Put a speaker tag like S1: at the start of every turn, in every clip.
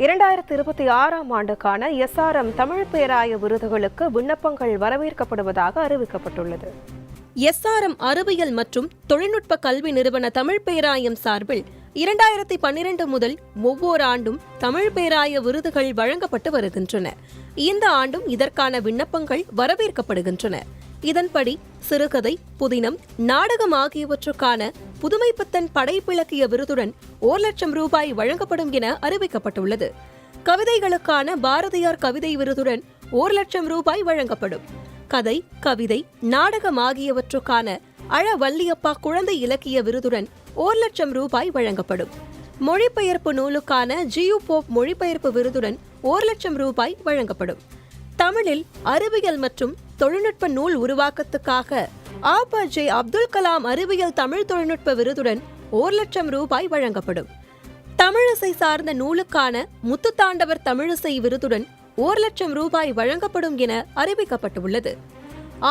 S1: 2026ஆம் ஆண்டுக்கான SRM தமிழ் பேராய விருதுகளுக்கு விண்ணப்பங்கள் வரவேற்கப்படுவதாக அறிவிக்கப்பட்டுள்ளது.
S2: SRM அறிவியல் மற்றும் தொழில்நுட்ப கல்வி நிறுவன தமிழ் பேராயம் சார்பில் 2012 முதல் ஒவ்வொரு ஆண்டும் தமிழ் பேராய விருதுகள் வழங்கப்பட்டு வருகின்றன. இந்த ஆண்டும் இதற்கான விண்ணப்பங்கள் வரவேற்கப்படுகின்றன. இதன்படி சிறுகதை, புதினம், நாடகம் ஆகியவற்றுக்கான புதுமைப்பித்தன் படைப்பிலக்கிய விருதுடன் 1 லட்சம் ரூபாய் வழங்கப்படும் என அறிவிக்கப்பட்டுள்ளது. கவிதைகளுக்கான பாரதியார் கவிதை விருதுடன் 1 லட்சம் ரூபாய் வழங்கப்படும். கதை, கவிதை, நாடகம் ஆகியவற்றுக்கான அழ வள்ளியப்பா குழந்தை இலக்கிய விருதுடன் 1 லட்சம் ரூபாய் வழங்கப்படும். மொழிபெயர்ப்பு நூலுக்கான GU போப் மொழிபெயர்ப்பு விருதுடன் 1 லட்சம் ரூபாய் வழங்கப்படும். தமிழில் அறிவியல் மற்றும் தொழில்நுட்ப நூல் உருவாக்கத்துக்காக APJ அப்துல் கலாம் அறிவியல் தமிழ் தொழில்நுட்ப விருதுடன் 1 லட்சம் ரூபாய் வழங்கப்படும். தமிழிசை சார்ந்த நூலுக்கான முத்துத்தாண்டவர் தமிழிசை விருதுடன் 1 லட்சம் ரூபாய் வழங்கப்படும் என அறிவிக்கப்பட்டுள்ளது.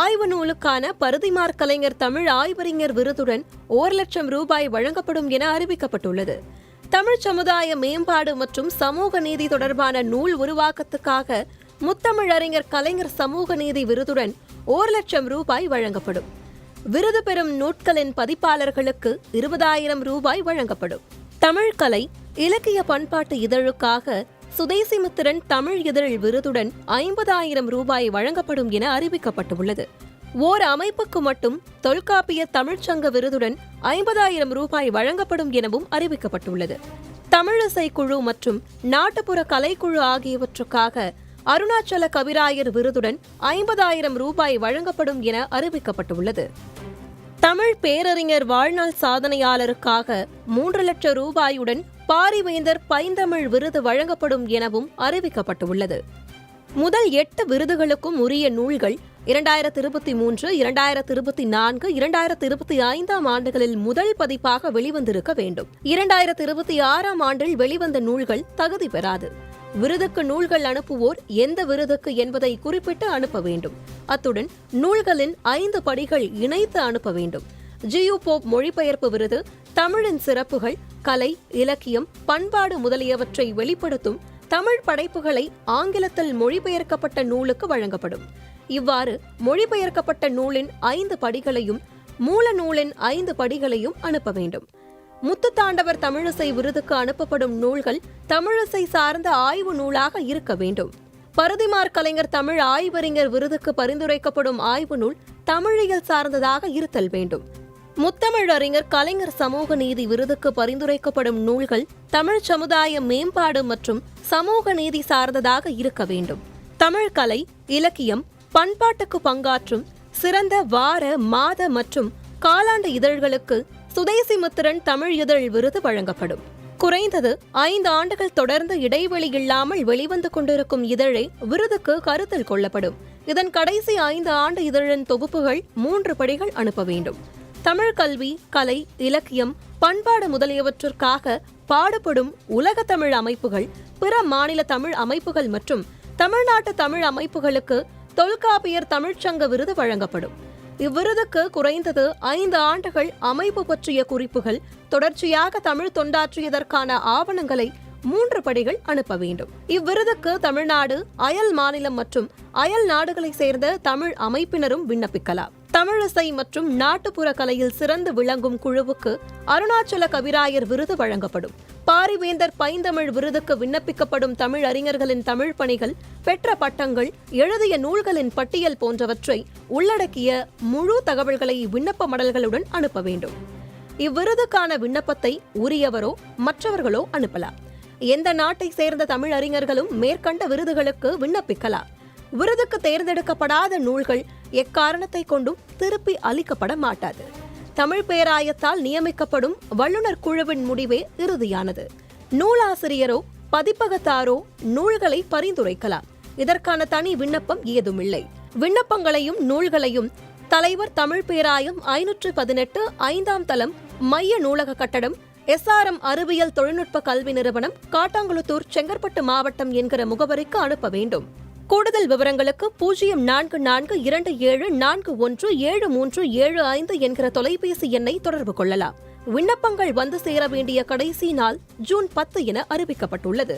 S2: ஆய்வு நூலுக்கான பருதிமார் கலைஞர் தமிழ் ஆய்வறிஞர் விருதுடன் 1 லட்சம் ரூபாய் வழங்கப்படும் என அறிவிக்கப்பட்டுள்ளது. தமிழ் சமுதாய மேம்பாடு மற்றும் சமூக நீதி தொடர்பான நூல் உருவாக்கத்துக்காக முத்தமிழறிஞர் கலைஞர் சமூக நீதி விருதுடன் 1 லட்சம் ரூபாய் வழங்கப்படும். விருது பெறும் நூட்களின் பதிப்பாளர்களுக்கு 20,000 ரூபாய் வழங்கப்படும். தமிழ் கலை, இலக்கிய பண்பாட்டு இதழுக்காக சுதேசிமித்திரன் தமிழ் இதழ் விருதுடன் 50,000 ரூபாய் வழங்கப்படும் என அறிவிக்கப்பட்டுள்ளது. ஓர் அமைப்புக்கு மட்டும் தொல்காப்பிய தமிழ்ச்சங்க விருதுடன் 50,000 ரூபாய் வழங்கப்படும் எனவும் அறிவிக்கப்பட்டுள்ளது. தமிழிசை குழு மற்றும் நாட்டுப்புற கலைக்குழு ஆகியவற்றுக்காக அருணாச்சல கவிராயர் விருதுடன் 50,000 ரூபாய் வழங்கப்படும் என அறிவிக்கப்பட்டுள்ளது. தமிழ் பேரறிஞர் வாழ்நாள் சாதனையாளருக்காக 3 லட்சம் ரூபாயுடன் பாரிவேந்தர் பைந்தமிழ் விருது வழங்கப்படும் எனவும் அறிவிக்கப்பட்டுள்ளது. முதல் 8 விருதுகளுக்கும் உரிய நூல்கள் 2023, 2024, 2025ஆம் ஆண்டுகளில் முதல் பதிப்பாக வெளிவந்திருக்க வேண்டும். 2026ஆம் ஆண்டில் வெளிவந்த நூல்கள் தகுதி பெறாது. விருதுக்கு நூல்கள் அனுப்புவோர் எந்த விருதுக்கு என்பதை குறிப்பிட்டு அனுப்ப வேண்டும். அத்துடன் நூல்களின் 5 படிகள் இணைத்து அனுப்ப வேண்டும். GU போப் மொழிபெயர்ப்பு விருது தமிழின் சிறப்புகள், கலை, இலக்கியம், பண்பாடு முதலியவற்றை வெளிப்படுத்தும் தமிழ் படைப்புகளை ஆங்கிலத்தில் மொழிபெயர்க்கப்பட்ட நூலுக்கு வழங்கப்படும். இவ்வாறு மொழிபெயர்க்கப்பட்ட நூலின் 5 படிகளையும் மூல நூலின் 5 படிகளையும் அனுப்ப வேண்டும். முத்துத்தாண்டவர் தமிழிசை விருதுக்கு அனுப்பப்படும் நூல்கள் தமிழிசை சார்ந்த ஆய்வு நூலாக இருக்க வேண்டும். பருதிமார் கலைஞர் தமிழ் ஆய்வறிஞர் விருதுக்கு பரிந்துரைக்கப்படும் ஆய்வு நூல் தமிழியல் சார்ந்ததாக இருத்தல் வேண்டும். முத்தமிழறிஞர் கலைஞர் சமூக நீதி விருதுக்கு பரிந்துரைக்கப்படும் நூல்கள் தமிழ் சமுதாய மேம்பாடு மற்றும் சமூக நீதி சார்ந்ததாக இருக்க வேண்டும். தமிழ் கலை, இலக்கியம், பண்பாட்டுக்கு பங்காற்றும் சிறந்த வார, மாத மற்றும் காலாண்டு இதழ்களுக்கு சுதேசிமித்திரன் தமிழ் இதழ் விருது வழங்கப்படும். குறைந்தது 5 ஆண்டுகள் தொடர்ந்து இடைவெளி இல்லாமல் வெளிவந்து கொண்டிருக்கும் இதழை விருதுக்கு கருத்தில் கொள்ளப்படும். இதன் கடைசி 5 ஆண்டு இதழின் தொகுப்புகள் 3 படிகள் அனுப்ப வேண்டும். தமிழ் கல்வி, கலை, இலக்கியம், பண்பாடு முதலியவற்றிற்காக பாடுபடும் உலக தமிழ் அமைப்புகள், பிற மாநில தமிழ் அமைப்புகள் மற்றும் தமிழ்நாட்டு தமிழ் அமைப்புகளுக்கு தொல்காப்பியர் தமிழ்ச்சங்க விருது வழங்கப்படும். இவ்விருதுக்கு குறைந்தது 5 ஆண்டுகள் அமைப்பு பற்றிய குறிப்புகள், தொடர்ச்சியாக தமிழ் தொண்டாற்றியதற்கான ஆவணங்களை 3 படிகள் அனுப்ப வேண்டும். இவ்விருதுக்கு தமிழ்நாடு, அயல் மாநிலம் மற்றும் அயல் நாடுகளை சேர்ந்த தமிழ் அமைப்பினரும் விண்ணப்பிக்கலாம். தமிழிசை மற்றும் நாட்டுப்புற கலையில் சிறந்து விளங்கும் குழுவுக்கு அருணாச்சல கவிராயர் விருது வழங்கப்படும். பாரிவேந்தர் பைந்தமிழ் விருதுக்கு விண்ணப்பிக்கப்படும் தமிழ் அறிஞர்களின் தமிழ் பணிகள், பெற்ற பட்டங்கள், எழுதிய நூல்களின் பட்டியல் போன்றவற்றை உள்ளடக்கிய முழு தகவல்களை விண்ணப்ப மடல்களுடன் அனுப்ப வேண்டும். இவ்விருதுக்கான விண்ணப்பத்தை உரியவரோ மற்றவர்களோ அனுப்பலாம். எந்த நாட்டை சேர்ந்த தமிழ் அறிஞர்களும் மேற்கண்ட விருதுகளுக்கு விண்ணப்பிக்கலாம். விருதுக்கு தேர்ந்தெடுக்கப்படாத நூல்கள் எக்காரணத்தை கொண்டும் திருப்பி அளிக்கப்பட மாட்டாது. தமிழ் பேராயத்தால் நியமிக்கப்படும் வல்லுநர் குழுவின் முடிவே இறுதியானது. நூலாசிரியரோ பதிப்பகத்தாரோ நூல்களை பரிந்துரைக்கலாம். இதற்கான தனி விண்ணப்பம் ஏதுமில்லை. விண்ணப்பங்களையும் நூல்களையும் தலைவர் தமிழ் பேராயம் 518 5ஆம் தளம், மைய நூலக கட்டடம், SRM அறிவியல் தொழில்நுட்ப கல்வி நிறுவனம், காட்டாங்குளத்தூர், செங்கற்பட்டு மாவட்டம் என்கிற முகவரிக்கு அனுப்ப வேண்டும். கூடுதல் விவரங்களுக்கு 0424141775 என்கிற தொலைபேசி எண்ணை தொடர்பு கொள்ளலாம். விண்ணப்பங்கள் வந்து சேர வேண்டிய கடைசி நாள் ஜூன் 10 என அறிவிக்கப்பட்டுள்ளது.